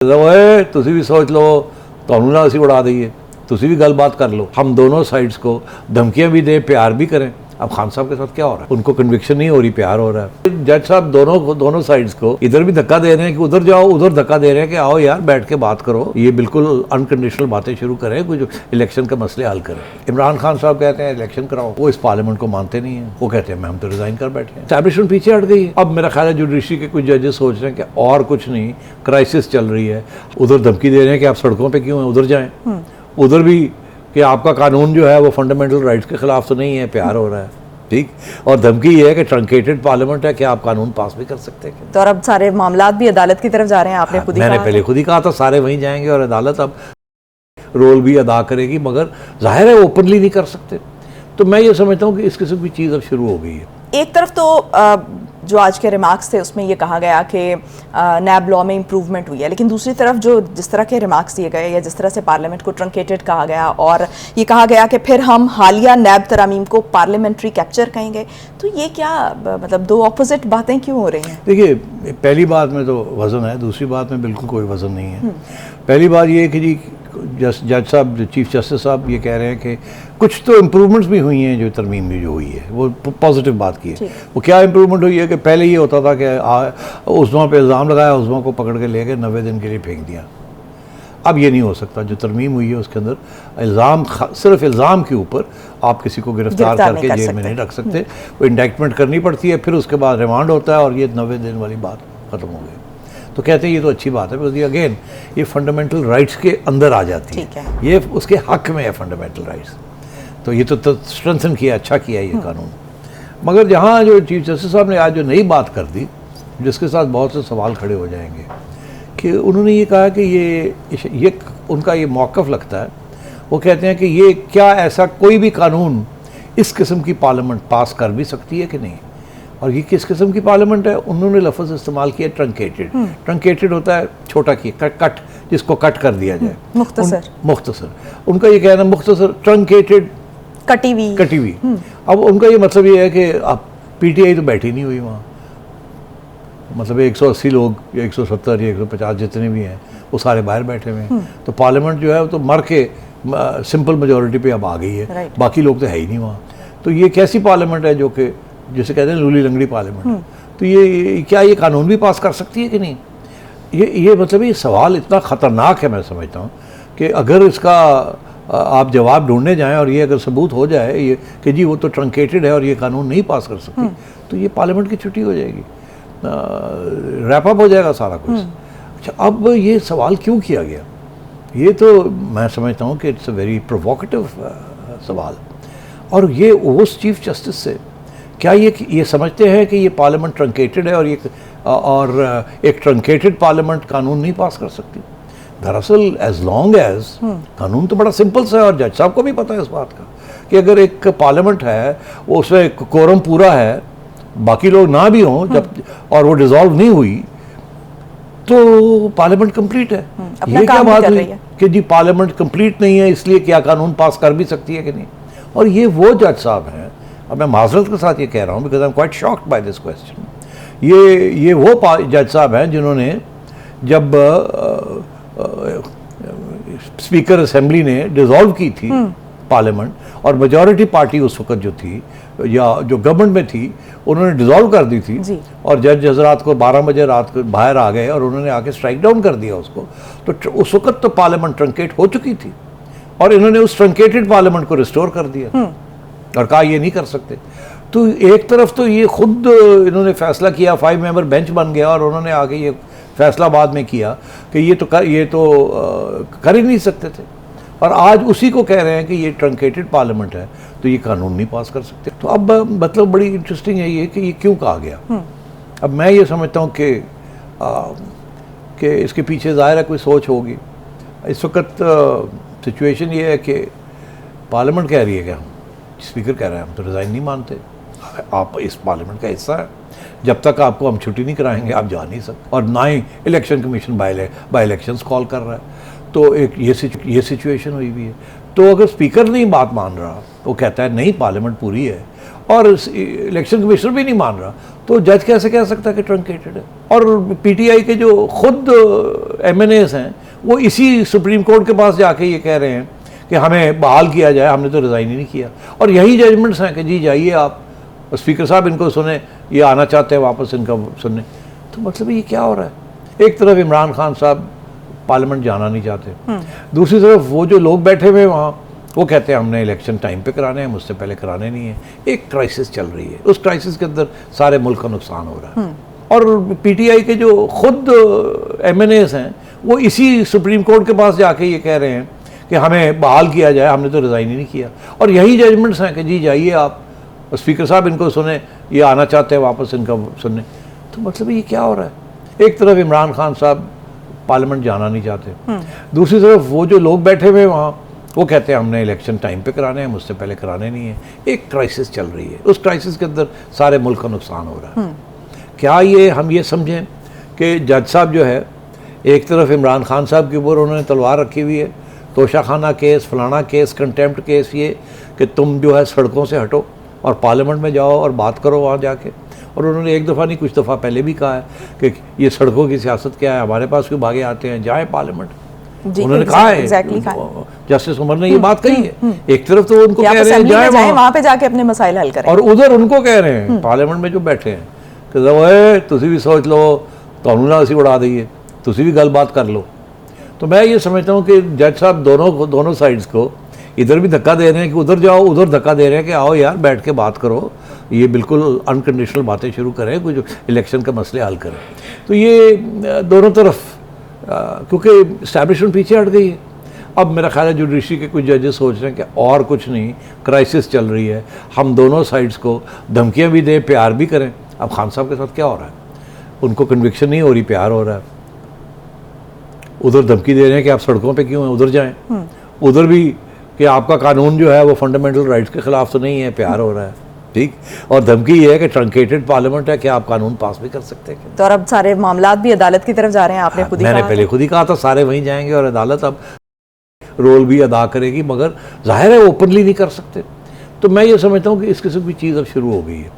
ਓਏ ਤੁਸੀਂ भी सोच लो ਤੁਹਾਨੂੰ ना ਅਸੀਂ उड़ा दईए ਤੁਸੀਂ भी गलबात कर लो। हम दोनों साइड्स को धमकियां भी दें, प्यार भी करें। अब खान साहब के साथ क्या हो रहा है, उनको कन्विक्शन नहीं हो रही, प्यार हो रहा है। जज साहब दोनों साइड्स को इधर भी धक्का दे रहे हैं कि उधर जाओ, उधर धक्का दे रहे हैं कि आओ यार बैठ के बात करो, ये बिल्कुल अनकंडीशनल बातें शुरू करें, कुछ इलेक्शन का मसले हल करें। इमरान खान साहब कहते हैं इलेक्शन कराओ, वो इस पार्लियामेंट को मानते नहीं है, वो कहते हैं मैं हम तो रिजाइन कर बैठे हैं। एस्टैब्लिशमेंट पीछे हट गई है। अब मेरा ख्याल है जुडिशरी के कुछ जजेस सोच रहे हैं कि और कुछ नहीं, क्राइसिस चल रही है, उधर धमकी दे रहे हैं कि आप सड़कों पर क्यों हैं, उधर जाएं, उधर भी कि आपका कानून जो है वो फंडामेंटल राइट्स के खिलाफ तो नहीं है, प्यार हो रहा है, ठीक। और धमकी ये है कि ट्रंकेटेड पार्लियामेंट है कि आप कानून पास भी कर सकते हैं। तो अब सारे मामलात भी अदालत की तरफ जा रहे हैं, आपने खुद ही मैंने कहा पहले खुद ही कहा था सारे वहीं जाएंगे और अदालत अब रोल भी अदा करेगी, मगर जाहिर है ओपनली नहीं कर सकते। तो मैं ये समझता हूँ कि इस किस्म की चीज़ अब शुरू हो गई है। एक तरफ तो जो आज के रिमार्क्स थे उसमें ये कहा गया कि नैब लॉ में इम्प्रूवमेंट हुई है, लेकिन दूसरी तरफ जो जिस तरह के रिमार्क्स दिए गए या जिस तरह से पार्लियामेंट को ट्रंकेटेड कहा गया और ये कहा गया कि फिर हम हालिया नैब तरामीम को पार्लियामेंट्री कैप्चर कहेंगे, तो ये क्या मतलब दो ऑपोजिट बातें क्यों हो रही हैं? देखिए, पहली बात में तो वज़न है, दूसरी बात में बिल्कुल कोई वज़न नहीं है। पहली बात ये है कि जी जज साहब, चीफ जस्टिस साहब ये कह रहे हैं कि कुछ तो इम्प्रूवमेंट्स भी हुई हैं, जो तरमीम में जो हुई है वो पॉजिटिव बात की है। वो क्या इम्प्रूवमेंट हुई है कि पहले ये होता था कि उस्मा पे इल्ज़ाम लगाया, उस्मा को पकड़ के ले गए, 90 दिन के लिए फेंक दिया। अब ये नहीं हो सकता। जो तरमीम हुई है उसके अंदर इल्ज़ाम, सिर्फ इल्ज़ाम के ऊपर आप किसी को गिरफ्तार करके जेल में नहीं रख सकते, वो इंडैक्टमेंट करनी पड़ती है, फिर उसके बाद रिमांड होता है और ये 90 दिन वाली बात ख़त्म हो गई। तो कहते हैं ये तो अच्छी बात है, बिकॉज ये अगेन ये फंडामेंटल राइट्स के अंदर आ जाती है, ये उसके हक में है फंडामेंटल राइट्स। तो ये तो स्ट्रेंथन किया, अच्छा किया ये कानून। मगर जहाँ जो चीफ जस्टिस साहब ने आज जो नई बात कर दी, जिसके साथ बहुत से सवाल खड़े हो जाएंगे, कि उन्होंने ये कहा कि ये उनका ये मौक़िफ़ लगता है, वो कहते हैं कि ये क्या ऐसा कोई भी कानून इस किस्म की पार्लियामेंट पास कर भी सकती है कि नहीं। और ये किस किस्म की पार्लियामेंट है, उन्होंने लफ्ज़ इस्तेमाल किया ट्रंकेटेड। ट्रंकेटेड होता है छोटा किया, कट, जिसको कट कर दिया जाए, मुख्तसर। उनका ये कहना मुख्तसर, ट्रंकेटेड, कटी हुई। अब उनका ये मतलब ये है कि अब पीटीआई तो बैठी नहीं हुई वहाँ, मतलब 180 लोग या 170 या 150 जितने भी हैं वो सारे बाहर बैठे हुए हैं। तो पार्लियामेंट जो है वो तो मर के सिंपल मेजॉरिटी पे अब आ गई है, बाकी लोग तो है ही नहीं वहाँ। तो ये कैसी पार्लियामेंट है जो कि जिसे कहते हैं लूली लंगड़ी पार्लियामेंट। तो ये क्या ये कानून भी पास कर सकती है कि नहीं, ये मतलब ये सवाल इतना ख़तरनाक है, मैं समझता हूँ कि अगर इसका आप जवाब ढूंढने जाएं और ये अगर सबूत हो जाए ये कि जी वो तो ट्रंकेटेड है और ये कानून नहीं पास कर सकती, तो ये पार्लियामेंट की छुट्टी हो जाएगी, रैपअप हो जाएगा सारा कुछ। अच्छा, अब ये सवाल क्यों किया गया, ये तो मैं समझता हूँ कि इट्स अ वेरी प्रोवोकेटिव सवाल। और ये उस चीफ जस्टिस से क्या ये समझते हैं कि ये पार्लियामेंट ट्रंकेटेड है और एक ट्रंकेटेड पार्लियामेंट कानून नहीं पास कर सकती। दरअसल एज लॉन्ग एज कानून तो बड़ा सिंपल सा है और जज साहब को भी पता है इस बात का कि अगर एक पार्लियामेंट है वो उसमें कोरम पूरा है, बाकी लोग ना भी हों जब और वो डिसॉल्व नहीं हुई, तो पार्लियामेंट कंप्लीट है। ये क्या बात हुई कि जी पार्लियामेंट कंप्लीट नहीं है इसलिए क्या कानून पास कर भी सकती है कि नहीं। और ये वो जज साहब हैं, अब मैं माजरत के साथ ये कह रहा हूँ because I am quite shocked by this question, ये वो जज साहब हैं जिन्होंने जब स्पीकर असेंबली ने डिसॉल्व की थी पार्लियामेंट और मेजॉरिटी पार्टी उस वक्त जो थी या जो गवर्नमेंट में थी उन्होंने डिसॉल्व कर दी थी और जज हजरात को 12 बजे रात को बाहर आ गए और उन्होंने आके स्ट्राइक डाउन कर दिया उसको। तो उस वक्त तो पार्लियामेंट ट्रंकेट हो चुकी थी और इन्होंने उस ट्रंकेटेड पार्लियामेंट को रिस्टोर कर दिया और कहा ये नहीं कर सकते। तो एक तरफ तो ये खुद इन्होंने फैसला किया, 5 मेंबर बेंच बन गया और उन्होंने आगे ये फैसला बाद में किया कि ये तो कर ही नहीं सकते थे, और आज उसी को कह रहे हैं कि ये ट्रंकेटेड पार्लियामेंट है तो ये कानून नहीं पास कर सकते। तो अब मतलब बड़ी इंटरेस्टिंग है ये कि ये क्यों कहा गया। अब मैं ये समझता हूँ कि इसके पीछे ज़ाहिर है कोई सोच होगी। इस वक्त सिचुएशन ये है कि पार्लियामेंट कह रही है कि हम, स्पीकर कह रहे हैं हम तो रिज़ाइन नहीं मानते, आप इस पार्लियामेंट का हिस्सा है, जब तक आपको हम छुट्टी नहीं कराएंगे आप जा नहीं सकते, और ना ही election commission by elections call कर रहा है। तो एक ये सिचुएशन हुई भी है। तो अगर स्पीकर नहीं बात मान रहा, वो कहता है नहीं पार्लियामेंट पूरी है, और इलेक्शन कमीशनर भी नहीं मान रहा, तो जज कैसे कह सकता है कि ट्रंकेटेड है। और पीटीआई के जो खुद एमएनएस हैं वो इसी सुप्रीम कोर्ट के पास जाके ये कह रहे हैं कि हमें बहाल किया जाए, हमने तो रिज़ाइन ही नहीं किया। और यही जजमेंट्स हैं कि जी जाइए आप, स्पीकर साहब इनको सुने, ये आना चाहते हैं वापस इनका सुनने। तो मतलब ये क्या हो रहा है? एक तरफ इमरान खान साहब पार्लियामेंट जाना नहीं चाहते, दूसरी तरफ वो जो लोग बैठे हुए वहाँ वो कहते हैं हमने इलेक्शन टाइम पे कराने हैं, मुझसे पहले कराने नहीं है। एक क्राइसिस चल रही है, उस क्राइसिस के अंदर सारे मुल्क का नुकसान हो रहा है। और पीटीआई के जो खुद एमएनएस हैं वो इसी सुप्रीम कोर्ट के पास जाके ये कह रहे हैं कि हमें बहाल किया जाए, हमने तो रिज़ाइन ही नहीं किया। और यही जजमेंट्स हैं कि जी जाइए आप, स्पीकर साहब इनको सुने, ये आना चाहते हैं वापस इनका सुनने। तो मतलब ये क्या हो रहा है? एक तरफ इमरान खान साहब पार्लियामेंट जाना नहीं चाहते, दूसरी तरफ वो जो लोग बैठे हुए वहाँ वो कहते हैं हमने इलेक्शन टाइम पे कराने हैं, मुझसे पहले कराने नहीं है। एक क्राइसिस चल रही है, उस क्राइसिस के अंदर सारे मुल्क का नुकसान हो रहा है। क्या ये हम ये समझें कि जज साहब जो है एक तरफ इमरान खान साहब के ऊपर उन्होंने तलवार रखी हुई है, तोशाखाना केस, फलाना केस, कंटेम्प्ट केस, ये कि तुम जो है सड़कों से हटो और पार्लियामेंट में जाओ और बात करो वहाँ जाके। और उन्होंने एक दफ़ा नहीं कुछ दफ़ा पहले भी कहा है कि ये सड़कों की सियासत क्या है, हमारे पास क्यों भागे आते हैं, जाए पार्लियामेंट। उन्होंने कहा है, जस्टिस उमर ने ये बात कही है। एक तरफ तो उनको कह रहे हैं जाए वहाँ पे जाके अपने मसाइल हल करें, और उधर उनको कह रहे हैं पार्लियामेंट में जो बैठे हैं कि तुसी भी सोच लो, तुहानू ना असीं उड़ा दईए, तुसी भी गल बात कर लो। तो मैं ये समझता हूँ कि जज साहब दोनों साइड्स को इधर भी धक्का दे रहे हैं कि उधर जाओ, उधर धक्का दे रहे हैं कि आओ यार बैठ के बात करो, ये बिल्कुल अनकंडीशनल बातें शुरू करें, कुछ इलेक्शन का मसले हल करें। तो ये दोनों तरफ क्योंकि इस्टेब्लिशमेंट पीछे हट गई है। अब मेरा ख्याल है जुडिशरी के कुछ जजेस सोच रहे हैं कि और कुछ नहीं, क्राइसिस चल रही है, हम दोनों साइड्स को धमकियाँ भी दें, प्यार भी करें। अब खान साहब के साथ क्या हो रहा है? उनको कन्विक्शन नहीं हो रही, प्यार हो रहा है। उधर धमकी दे रहे हैं कि आप सड़कों पे क्यों हैं, उधर जाएं। उधर भी कि आपका कानून जो है वो फंडामेंटल राइट्स के खिलाफ तो नहीं है, प्यार हो रहा है, ठीक। और धमकी ये है कि ट्रंकेटेड पार्लियामेंट है कि आप कानून पास भी कर सकते हैं। तो अब सारे मामलात भी अदालत की तरफ जा रहे हैं, आपने खुद ही मैंने पहले खुद ही कहा था सारे वहीं जाएंगे और अदालत अब रोल भी अदा करेगी, मगर जाहिर है ओपनली नहीं कर सकते। तो मैं ये समझता हूँ कि इस किस्म की चीज़ अब शुरू हो गई है।